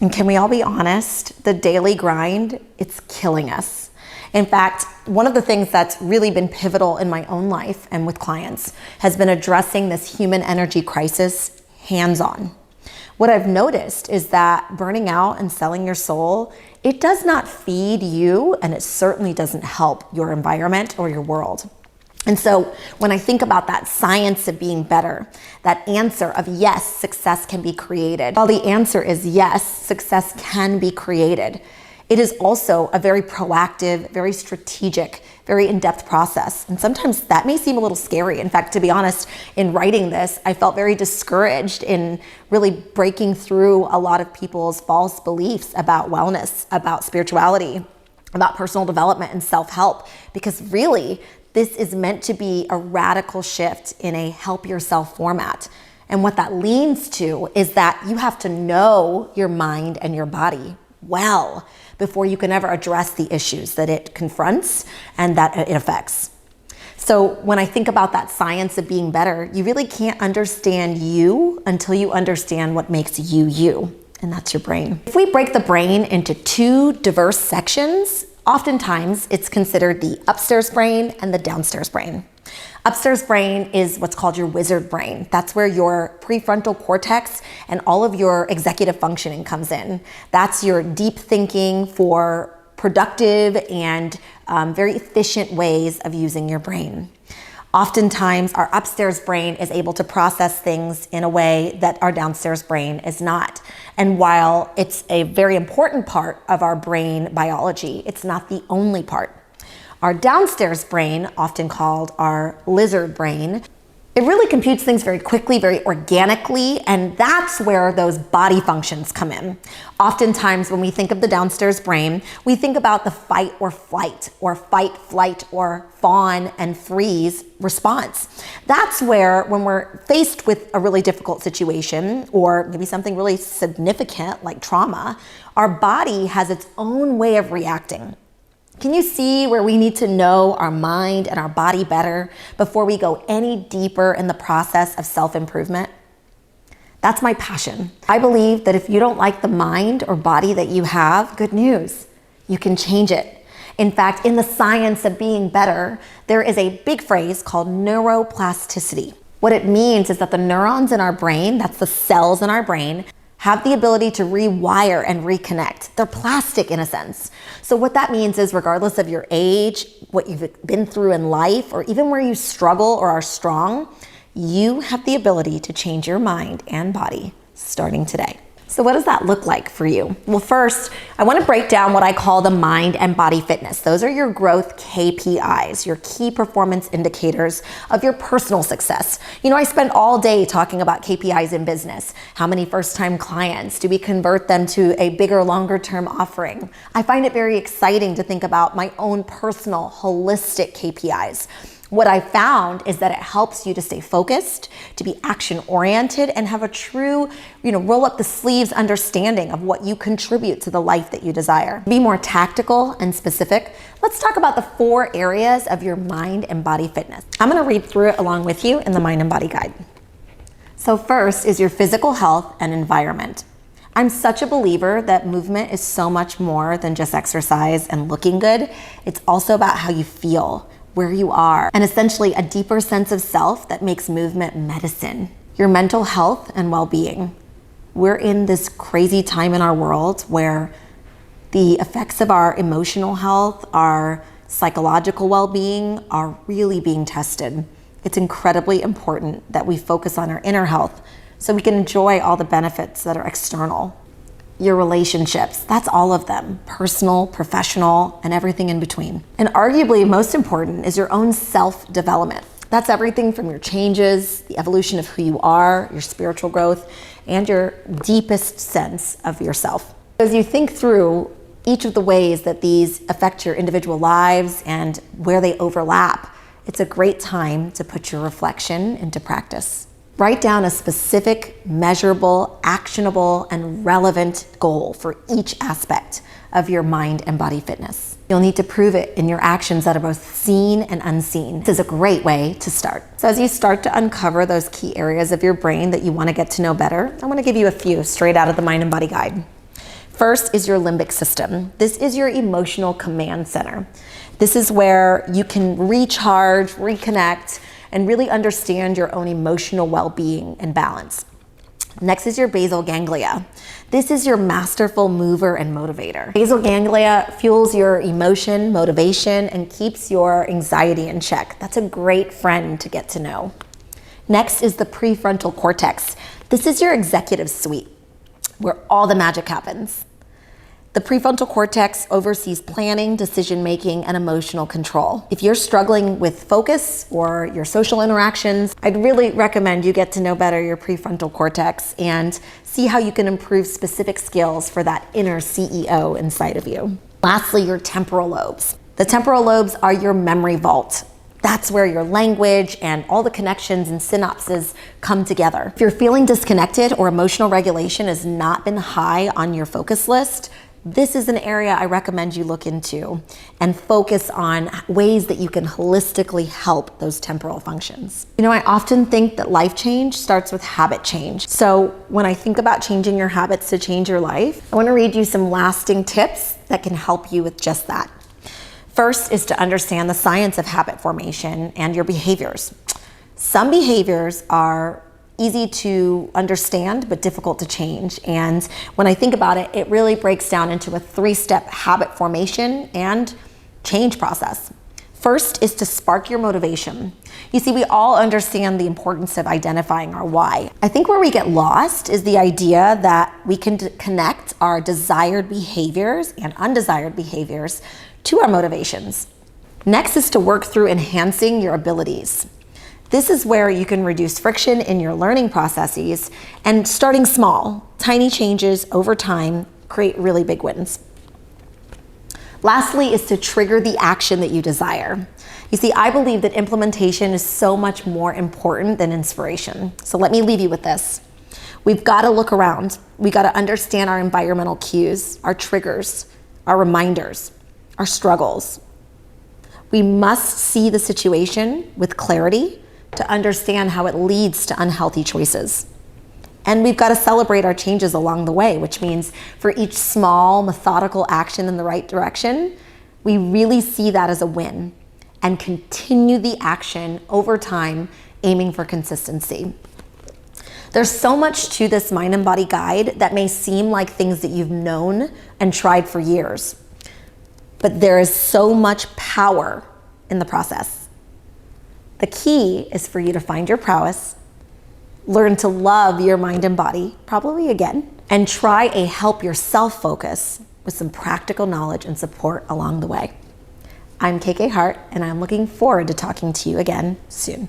And can we all be honest? The daily grind, it's killing us. In fact, one of the things that's really been pivotal in my own life and with clients has been addressing this human energy crisis hands-on. What I've noticed is that burning out and selling your soul, it does not feed you, and it certainly doesn't help your environment or your world. And so when I think about that science of being better, that answer of yes, success can be created. While the answer is yes, success can be created, it is also a very proactive, very strategic, very in-depth process. And sometimes that may seem a little scary. In fact, to be honest, in writing this, I felt very discouraged in really breaking through a lot of people's false beliefs about wellness, about spirituality, about personal development and self-help, because really, this is meant to be a radical shift in a help yourself format. And what that leans to is that you have to know your mind and your body well before you can ever address the issues that it confronts and that it affects. So when I think about that science of being better, you really can't understand you until you understand what makes you you, and that's your brain. If we break the brain into two diverse sections, oftentimes it's considered the upstairs brain and the downstairs brain. Upstairs brain is what's called your wizard brain. That's where your prefrontal cortex and all of your executive functioning comes in. That's your deep thinking for productive and very efficient ways of using your brain. Oftentimes, our upstairs brain is able to process things in a way that our downstairs brain is not. And while it's a very important part of our brain biology, it's not the only part. Our downstairs brain, often called our lizard brain, it really computes things very quickly, very organically, and that's where those body functions come in. Oftentimes, when we think of the downstairs brain, we think about the fight or flight, or fight, flight, or fawn and freeze response. That's where, when we're faced with a really difficult situation, or maybe something really significant like trauma, our body has its own way of reacting. Can you see where we need to know our mind and our body better before we go any deeper in the process of self-improvement? That's my passion. I believe that if you don't like the mind or body that you have, good news, you can change it. In fact, in the science of being better, there is a big phrase called neuroplasticity. What it means is that the neurons in our brain, that's the cells in our brain, have the ability to rewire and reconnect. They're plastic in a sense. So what that means is regardless of your age, what you've been through in life, or even where you struggle or are strong, you have the ability to change your mind and body starting today. So what does that look like for you? Well, first, I want to break down what I call the mind and body fitness. Those are your growth KPIs, your key performance indicators of your personal success. You know, I spend all day talking about KPIs in business. How many first-time clients? Do we convert them to a bigger, longer-term offering? I find it very exciting to think about my own personal, holistic KPIs. What I found is that it helps you to stay focused, to be action-oriented, and have a true, roll up the sleeves understanding of what you contribute to the life that you desire. Be more tactical and specific. Let's talk about the 4 areas of your mind and body fitness. I'm gonna read through it along with you in the Mind and Body Guide. So first is your physical health and environment. I'm such a believer that movement is so much more than just exercise and looking good. It's also about how you feel, where you are, and essentially a deeper sense of self that makes movement medicine. Your mental health and well-being. We're in this crazy time in our world where the effects of our emotional health, our psychological well-being are really being tested. It's incredibly important that we focus on our inner health so we can enjoy all the benefits that are external. Your relationships, that's all of them, personal, professional, and everything in between. And arguably most important is your own self-development. That's everything from your changes, the evolution of who you are, your spiritual growth, and your deepest sense of yourself. As you think through each of the ways that these affect your individual lives and where they overlap, it's a great time to put your reflection into practice. Write down a specific, measurable, actionable, and relevant goal for each aspect of your mind and body fitness. You'll need to prove it in your actions that are both seen and unseen. This is a great way to start. So as you start to uncover those key areas of your brain that you want to get to know better, I want to give you a few straight out of the Mind and Body Guide. First is your limbic system. This is your emotional command center. This is where you can recharge, reconnect, and really understand your own emotional well-being and balance. Next is your basal ganglia. This is your masterful mover and motivator. Basal ganglia fuels your emotion, motivation, and keeps your anxiety in check. That's a great friend to get to know. Next is the prefrontal cortex. This is your executive suite, where all the magic happens. The prefrontal cortex oversees planning, decision-making, and emotional control. If you're struggling with focus or your social interactions, I'd really recommend you get to know better your prefrontal cortex and see how you can improve specific skills for that inner CEO inside of you. Lastly, your temporal lobes. The temporal lobes are your memory vault. That's where your language and all the connections and synapses come together. If you're feeling disconnected or emotional regulation has not been high on your focus list, this is an area I recommend you look into and focus on ways that you can holistically help those temporal functions. You know, I often think that life change starts with habit change. So when I think about changing your habits to change your life, I want to read you some lasting tips that can help you with just that. First is to understand the science of habit formation and your behaviors. Some behaviors are easy to understand, but difficult to change. And when I think about it, it really breaks down into a 3-step habit formation and change process. First is to spark your motivation. You see, we all understand the importance of identifying our why. I think where we get lost is the idea that we can connect our desired behaviors and undesired behaviors to our motivations. Next is to work through enhancing your abilities. This is where you can reduce friction in your learning processes, and starting small, tiny changes over time create really big wins. Lastly is to trigger the action that you desire. You see, I believe that implementation is so much more important than inspiration. So let me leave you with this. We've got to look around. We got to understand our environmental cues, our triggers, our reminders, our struggles. We must see the situation with clarity to understand how it leads to unhealthy choices. And we've got to celebrate our changes along the way, which means for each small, methodical action in the right direction, we really see that as a win and continue the action over time, aiming for consistency. There's so much to this mind and body guide that may seem like things that you've known and tried for years, but there is so much power in the process. The key is for you to find your prowess, learn to love your mind and body, probably again, and try a help yourself focus with some practical knowledge and support along the way. I'm KK Hart, and I'm looking forward to talking to you again soon.